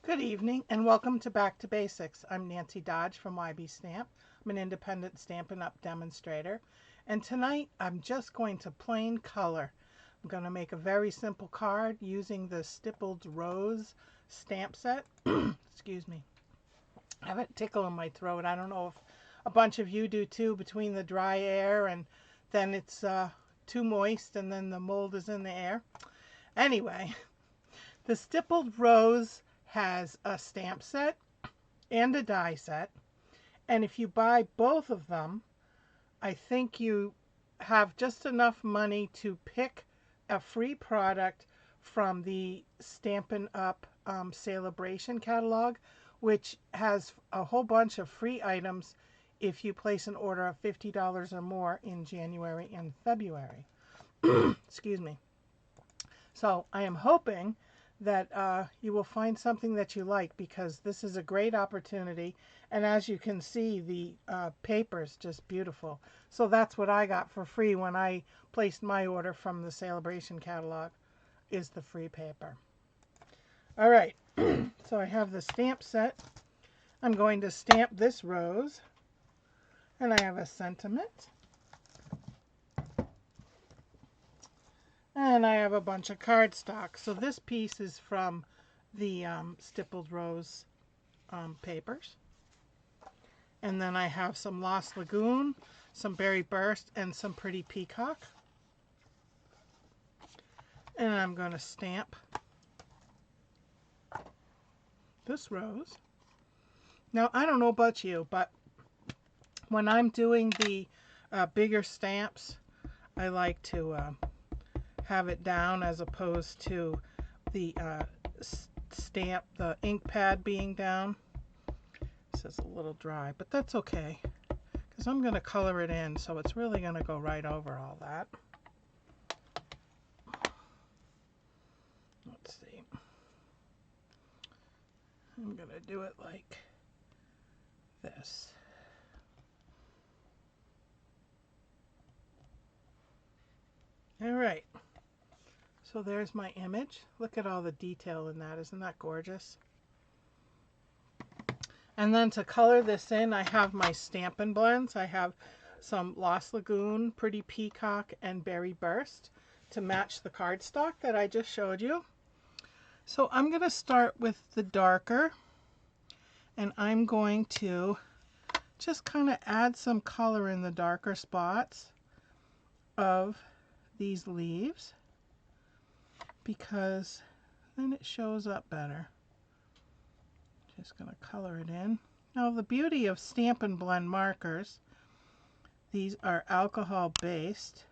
Good evening and welcome to Back to Basics. I'm Nancy Dodge from YB Stamp. I'm an independent Stampin' Up! Demonstrator. And tonight I'm just going to plain color. I'm going to make a very simple card using the Stippled Rose stamp set. Excuse me. I have a tickle in my throat. I don't know if a bunch of you do too, between the dry air and then it's too moist and then the mold is in the air. Anyway, the Stippled Rose has a stamp set and a die set, and if you buy both of them, I think you have just enough money to pick a free product from the Stampin' Up! Celebration catalog, which has a whole bunch of free items if you place an order of $50 or more in January and February. Excuse me. So I am hoping that you will find something that you like, because this is a great opportunity, and as you can see, the paper is just beautiful. So that's what I got for free when I placed my order from the Celebration catalog, is the free paper. All right, so I have the stamp set. I'm going to stamp this rose, and I have a sentiment. And I have a bunch of cardstock. So this piece is from the Stippled Rose papers. And then I have some Lost Lagoon, some Berry Burst, and some Pretty Peacock. And I'm going to stamp this rose. Now, I don't know about you, but when I'm doing the bigger stamps, I like to have it down as opposed to the stamp, the ink pad being down. This is a little dry, but that's okay, because I'm going to color it in, so it's really going to go right over all that. Let's see. I'm going to do it like this. All right. So there's my image. Look at all the detail in that. Isn't that gorgeous? And then to color this in, I have my Stampin' blends. I have some Lost Lagoon, Pretty Peacock, and Berry Burst to match the cardstock that I just showed you. So I'm going to start with the darker, and I'm going to just kind of add some color in the darker spots of these leaves, because then it shows up better. Just going to color it in. Now, the beauty of Stampin' Blend markers, these are alcohol based,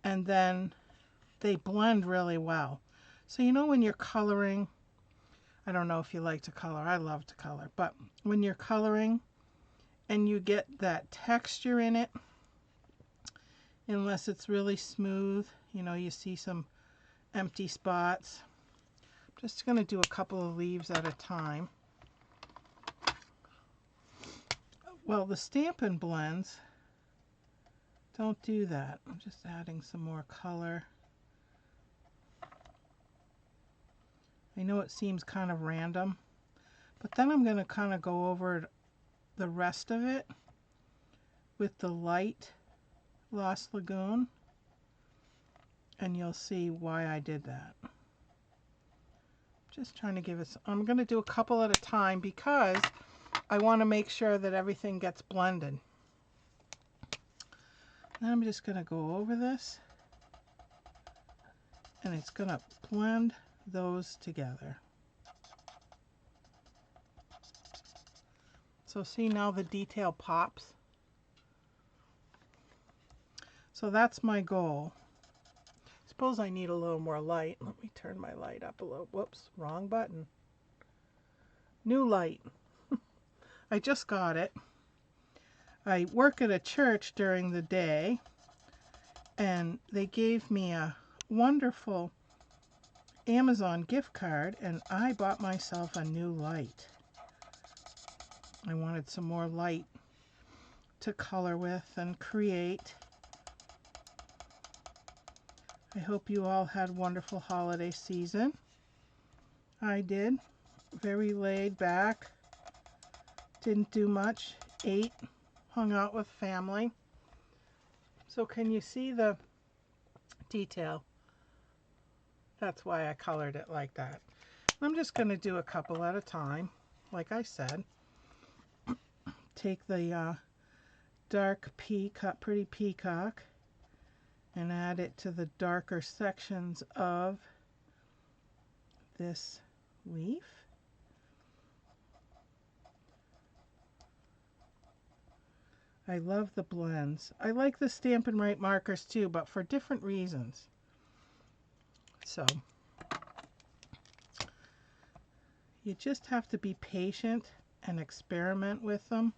and then they blend really well. So you know when you're coloring, I don't know if you like to color, I love to color, but when you're coloring and you get that texture in it, unless it's really smooth, you know, you see some empty spots. I'm just going to do a couple of leaves at a time. Well, the Stampin' blends don't do that. I'm just adding some more color. I know it seems kind of random, but then I'm going to kind of go over the rest of it with the light Lost Lagoon, and you'll see why I did that. Just trying to give it, I'm going to do a couple at a time because I want to make sure that everything gets blended. Then I'm just going to go over this, and it's going to blend those together. So see, now the detail pops. So that's my goal. Suppose I need a little more light. Let me turn my light up a little. Whoops, wrong button. New light. I just got it. I work at a church during the day, and they gave me a wonderful Amazon gift card, and I bought myself a new light. I wanted some more light to color with and create. I hope you all had a wonderful holiday season. I did. very laid back. Didn't do much. Ate, hung out with family. So can you see the detail? That's why I colored it like that. I'm just going to do a couple at a time, like I said. Take the dark peacock, pretty peacock, and add it to the darker sections of this leaf. I love the blends. I like the Stampin' Right markers too, but for different reasons. So you just have to be patient and experiment with them,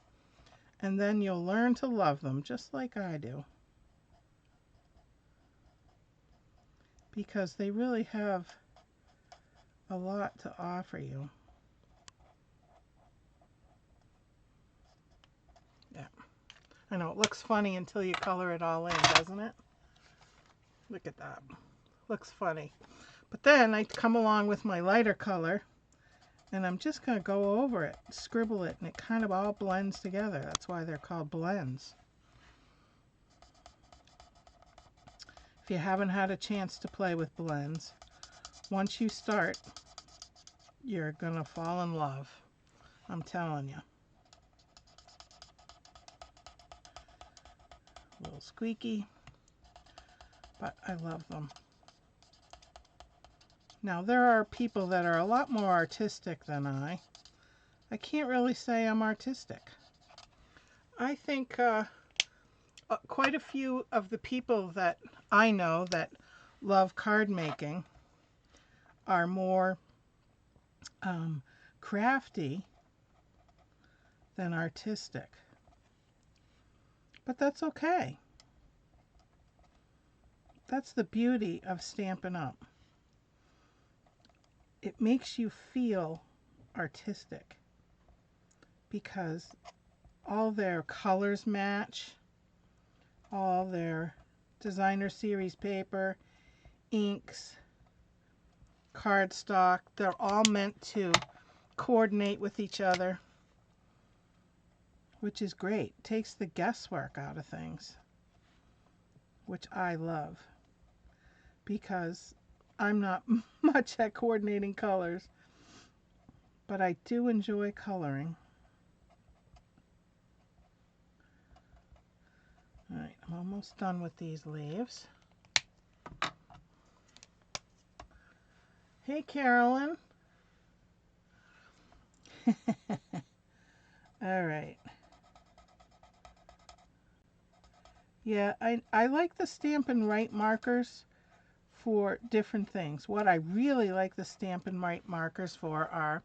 and then you'll learn to love them just like I do. Because they really have a lot to offer you. Yeah. I know it looks funny until you color it all in, doesn't it? Look at that. Looks funny. But then I come along with my lighter color and I'm just going to go over it, scribble it, and it kind of all blends together. That's why they're called blends. If you haven't had a chance to play with blends, once you start, you're going to fall in love. I'm telling you. A little squeaky, but I love them. Now, there are people that are a lot more artistic than I. I can't really say I'm artistic. I think quite a few of the people that I know that love card making are more crafty than artistic. But that's okay. That's the beauty of Stampin' Up. It makes you feel artistic because all their colors match, all their designer series paper, inks, cardstock, they're all meant to coordinate with each other, which is great. Takes the guesswork out of things, which I love because I'm not much at coordinating colors, but I do enjoy coloring. All right, I'm almost done with these leaves. Hey, Carolyn. All right. Yeah, I like the Stampin' Right markers for different things. What I really like the Stampin' Right markers for are,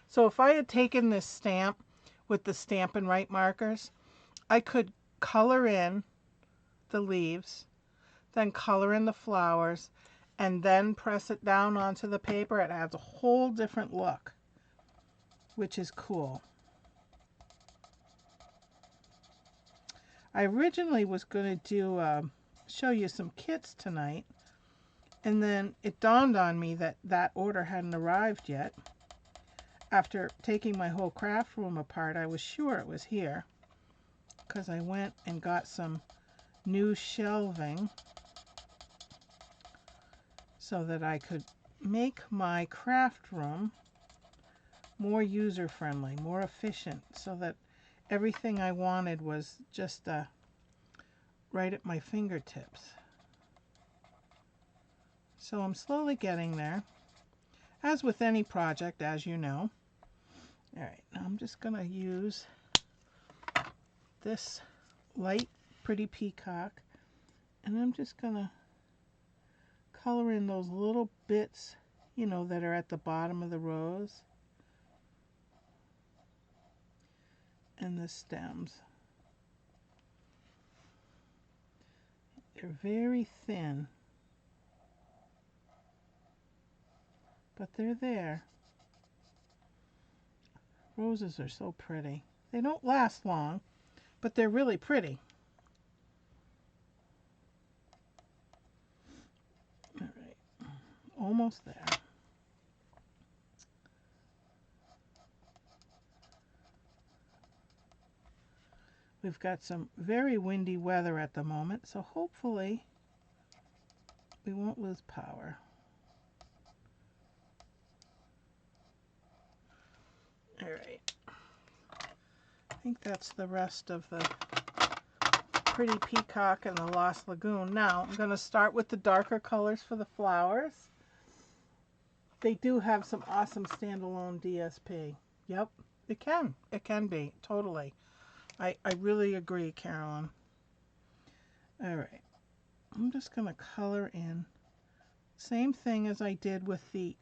so if I had taken this stamp with the Stampin' Right markers, I could color in the leaves, then color in the flowers, and then press it down onto the paper. It adds a whole different look, which is cool. I originally was going to do show you some kits tonight, and then it dawned on me that that order hadn't arrived yet. After taking my whole craft room apart, I was sure it was here because I went and got some new shelving so that I could make my craft room more user-friendly, more efficient, so that everything I wanted was just right at my fingertips. So I'm slowly getting there, as with any project, as you know. All right, now I'm just going to use this light pretty peacock, and I'm just going to color in those little bits, you know, that are at the bottom of the rose and the stems. They're very thin, but they're there. Roses are so pretty. They don't last long, but they're really pretty. All right, almost there. We've got some very windy weather at the moment, so hopefully we won't lose power. All right. I think that's the rest of the Pretty Peacock and the Lost Lagoon. Now, I'm going to start with the darker colors for the flowers. They do have some awesome standalone DSP. Yep, it can. It can be, totally. I really agree, Carolyn. All right. I'm just going to color in. Same thing as I did with the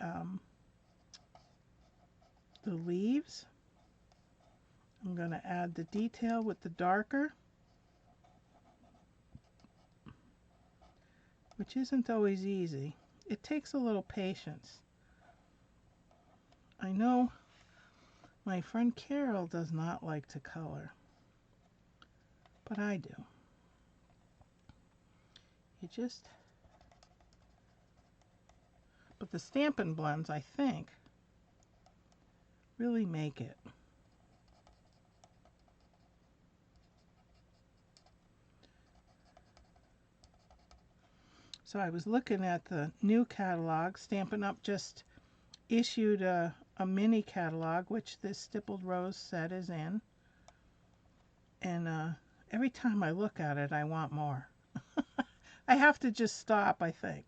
leaves. I'm going to add the detail with the darker, which isn't always easy. It takes a little patience. I know my friend Carol does not like to color, but I do. But the Stampin' blends, I think, really make it. So I was looking at the new catalog. Stampin' Up! Just issued a mini catalog, which this Stippled Rose set is in. And every time I look at it, I want more. I have to just stop, I think.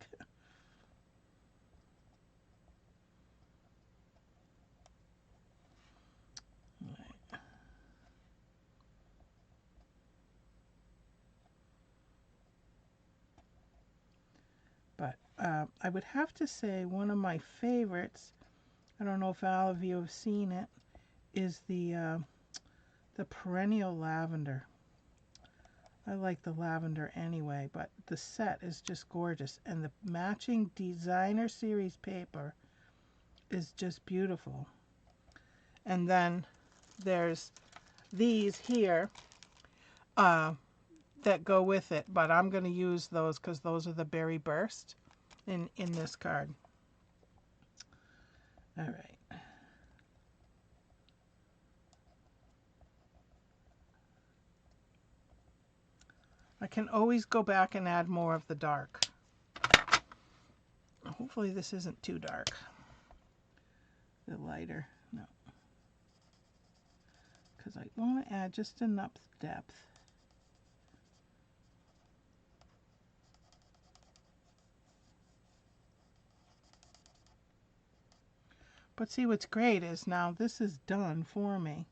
But I would have to say one of my favorites, I don't know if all of you have seen it, is the perennial lavender. I like the lavender anyway, but the set is just gorgeous. And the matching designer series paper is just beautiful. And then there's these here that go with it, but I'm going to use those because those are the Berry Burst in this card. All right. I can always go back and add more of the dark. Hopefully this isn't too dark. The lighter, no. Because I want to add just enough depth. But see, what's great is now this is done for me.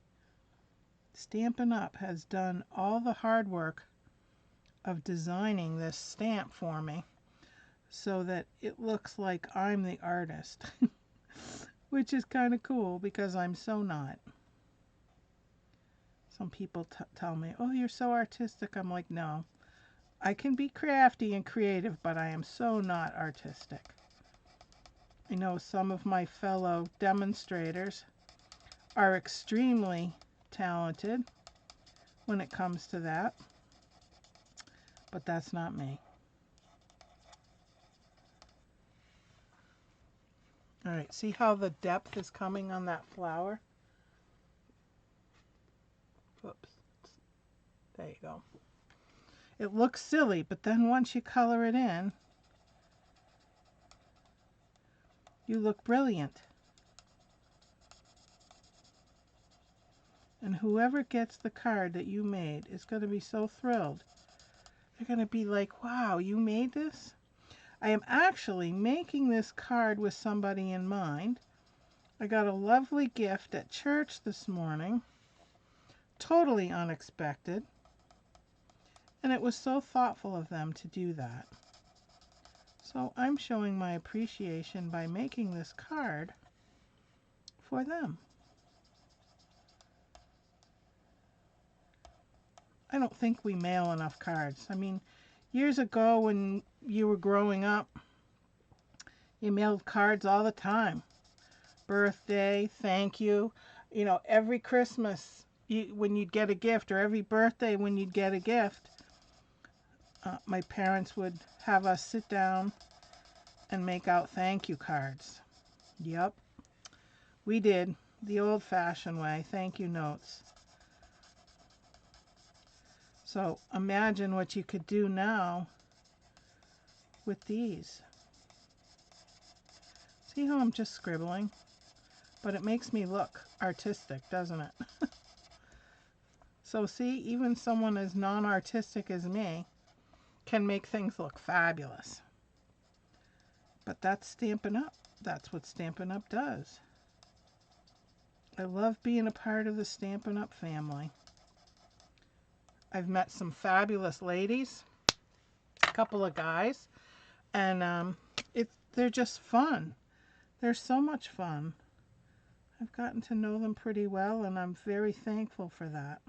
Stampin' Up! Has done all the hard work of designing this stamp for me so that it looks like I'm the artist, which is kind of cool because I'm so not. Some people tell me, oh, you're so artistic. I'm like, no, I can be crafty and creative, but I am so not artistic. I know some of my fellow demonstrators are extremely talented when it comes to that, but that's not me. All right, see how the depth is coming on that flower? Whoops. There you go. It looks silly, but then once you color it in, you look brilliant. And whoever gets the card that you made is going to be so thrilled. They're going to be like, wow, you made this? I am actually making this card with somebody in mind. I got a lovely gift at church this morning. Totally unexpected. And it was so thoughtful of them to do that. So I'm showing my appreciation by making this card for them. I don't think we mail enough cards. I mean, years ago when you were growing up, you mailed cards all the time. Birthday, thank you. You know, every Christmas when you'd get a gift, or every birthday when you'd get a gift, my parents would have us sit down and make out thank you cards. Yep, we did the old-fashioned way, thank you notes. So imagine what you could do now with these. See how I'm just scribbling? But it makes me look artistic, doesn't it? So see, even someone as non-artistic as me can make things look fabulous. But that's Stampin' Up. That's what Stampin' Up does. I love being a part of the Stampin' Up family. I've met some fabulous ladies, a couple of guys, and they're just fun. They're so much fun. I've gotten to know them pretty well, and I'm very thankful for that,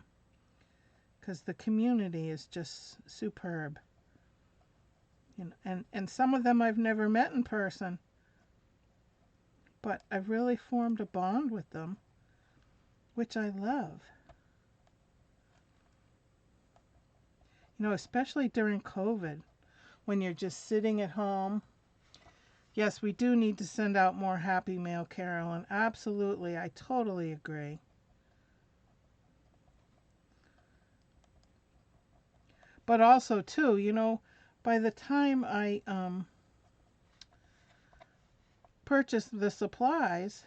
because the community is just superb. You know, and some of them I've never met in person, but I've really formed a bond with them, which I love. You know, especially during COVID, when you're just sitting at home. Yes, we do need to send out more Happy Mail, Carolyn. Absolutely, I totally agree. But also, too, you know, by the time I purchased the supplies,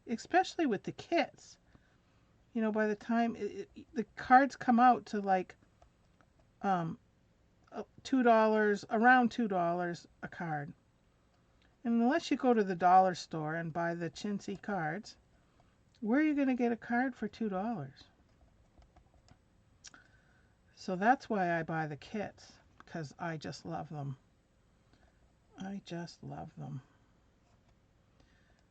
especially with the kits, you know, by the time the cards come out to like $2, around $2 a card. And unless you go to the dollar store and buy the chintzy cards, where are you going to get a card for $2? So that's why I buy the kits, because I just love them. I just love them.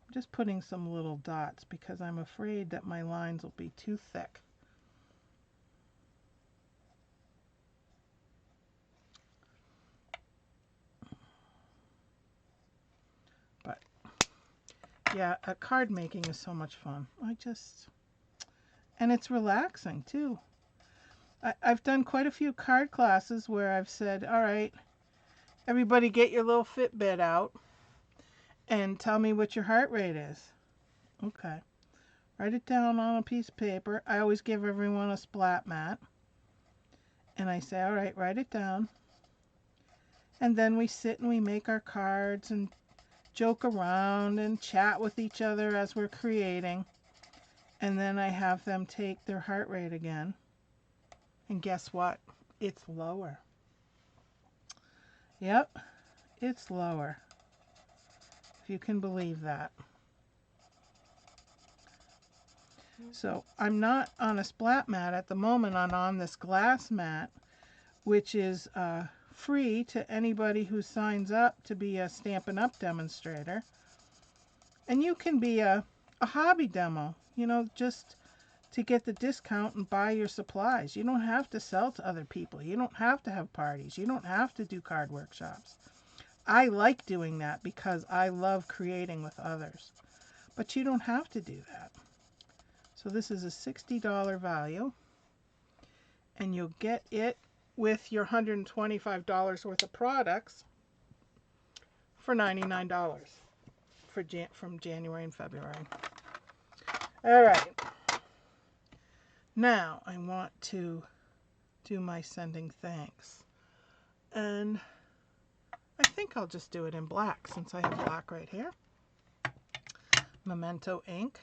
I'm just putting some little dots because I'm afraid that my lines will be too thick. But yeah, card making is so much fun. And it's relaxing too. I've done quite a few card classes where I've said, all right, everybody get your little Fitbit out and tell me what your heart rate is. Okay. Write it down on a piece of paper. I always give everyone a splat mat. And I say, all right, write it down. And then we sit and we make our cards and joke around and chat with each other as we're creating. And then I have them take their heart rate again. And guess what? It's lower. Yep, it's lower. If you can believe that. So I'm not on a splat mat at the moment. I'm on this glass mat, which is free to anybody who signs up to be a Stampin' Up demonstrator. And you can be a hobby demo, you know, just to get the discount and buy your supplies. You don't have to sell to other people. You don't have to have parties. You don't have to do card workshops. I like doing that because I love creating with others. But you don't have to do that. So this is a $60 value, and you'll get it with your $125 worth of products for $99 from January and February. All right. Now I want to do my sending thanks. And I think I'll just do it in black since I have black right here. Memento ink.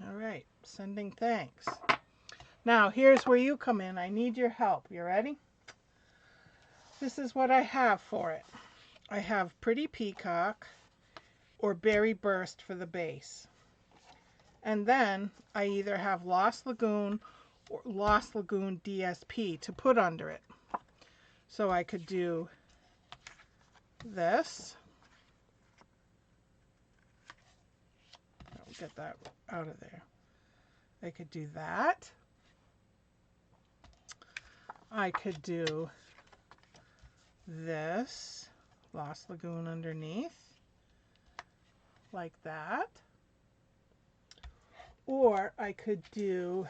All right, sending thanks. Now here's where you come in. I need your help. You ready? This is what I have for it. I have Pretty Peacock or Berry Burst for the base. And then I either have Lost Lagoon or Lost Lagoon DSP to put under it. So I could do this. I'll get that out of there. I could do that. I could do this, Lost Lagoon underneath, like that. Or I could do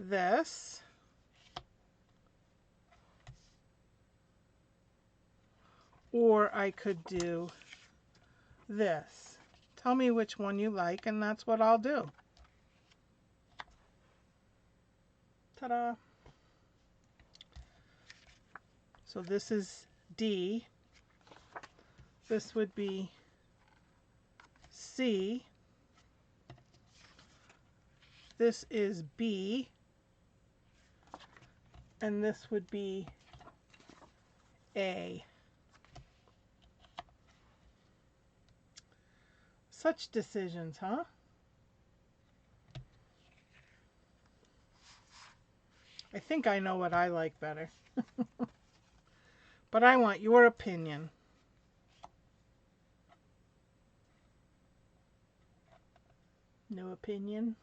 this. Or I could do this. tell me which one you like, and that's what I'll do. Ta-da! So this is D. This would be C. This is B. And this would be A. Such decisions, huh? I think I know what I like better. But I want your opinion. No opinion?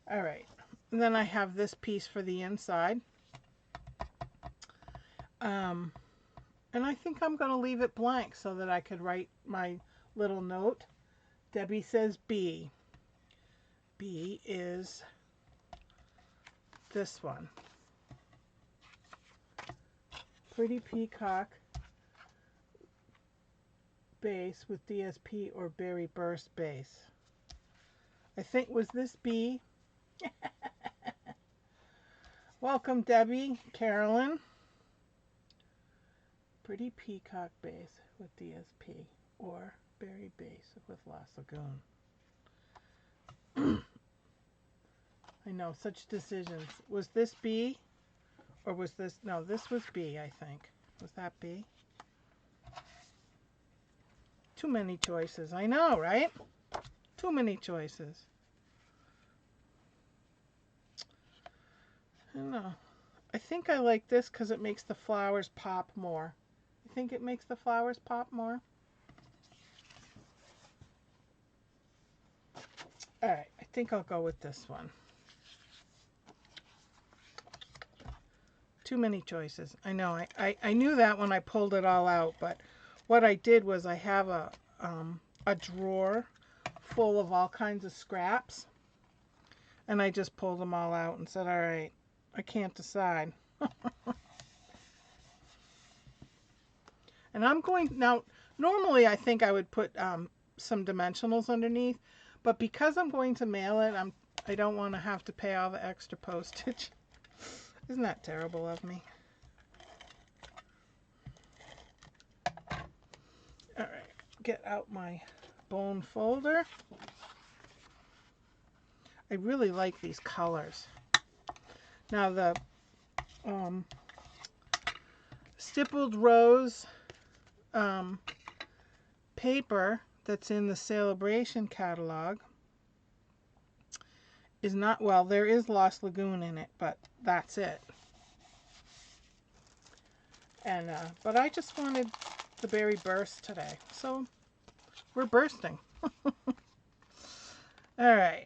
All right. And then I have this piece for the inside. And I think I'm going to leave it blank so that I could write my little note. Debbie says B. B is this one. Pretty Peacock base with DSP or Berry Burst base. I think, was this B? Welcome, Debbie, Carolyn. Pretty Peacock base with DSP or Berry base with Lost Lagoon. I know, such decisions. Was this B? Or was this, no, this was B, I think. Was that B? Too many choices. I know, right? Too many choices. I don't know. I think I like this because it makes the flowers pop more. You think it makes the flowers pop more? All right, I think I'll go with this one. Too many choices. I know. I knew that when I pulled it all out, but what I did was I have a drawer full of all kinds of scraps, and I just pulled them all out and said, all right, I can't decide. And I'm going, now, normally I think I would put some dimensionals underneath, but because I'm going to mail it, I don't want to have to pay all the extra postage. Isn't that terrible of me? All right, get out my bone folder. I really like these colors. Now the Stippled Rose paper that's in the Celebration catalog is not, well, there is Lost Lagoon in it, but that's it. And but I just wanted the Berry Burst today, so we're bursting. All right,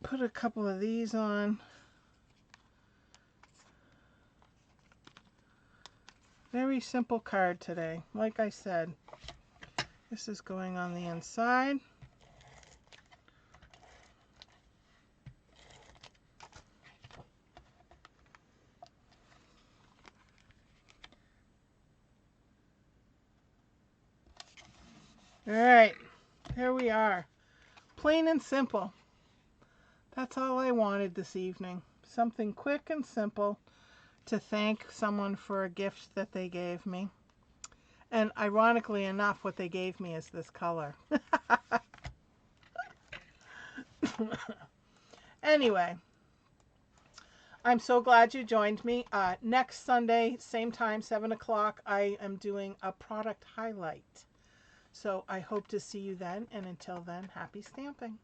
put a couple of these on. Very simple card today. Like I said, this is going on the inside. All right, there we are. Plain and simple. That's all I wanted this evening. Something quick and simple to thank someone for a gift that they gave me. And ironically enough, what they gave me is this color. Anyway, I'm so glad you joined me. Next Sunday, same time, 7 o'clock, I am doing a product highlight. So I hope to see you then, and until then, happy stamping.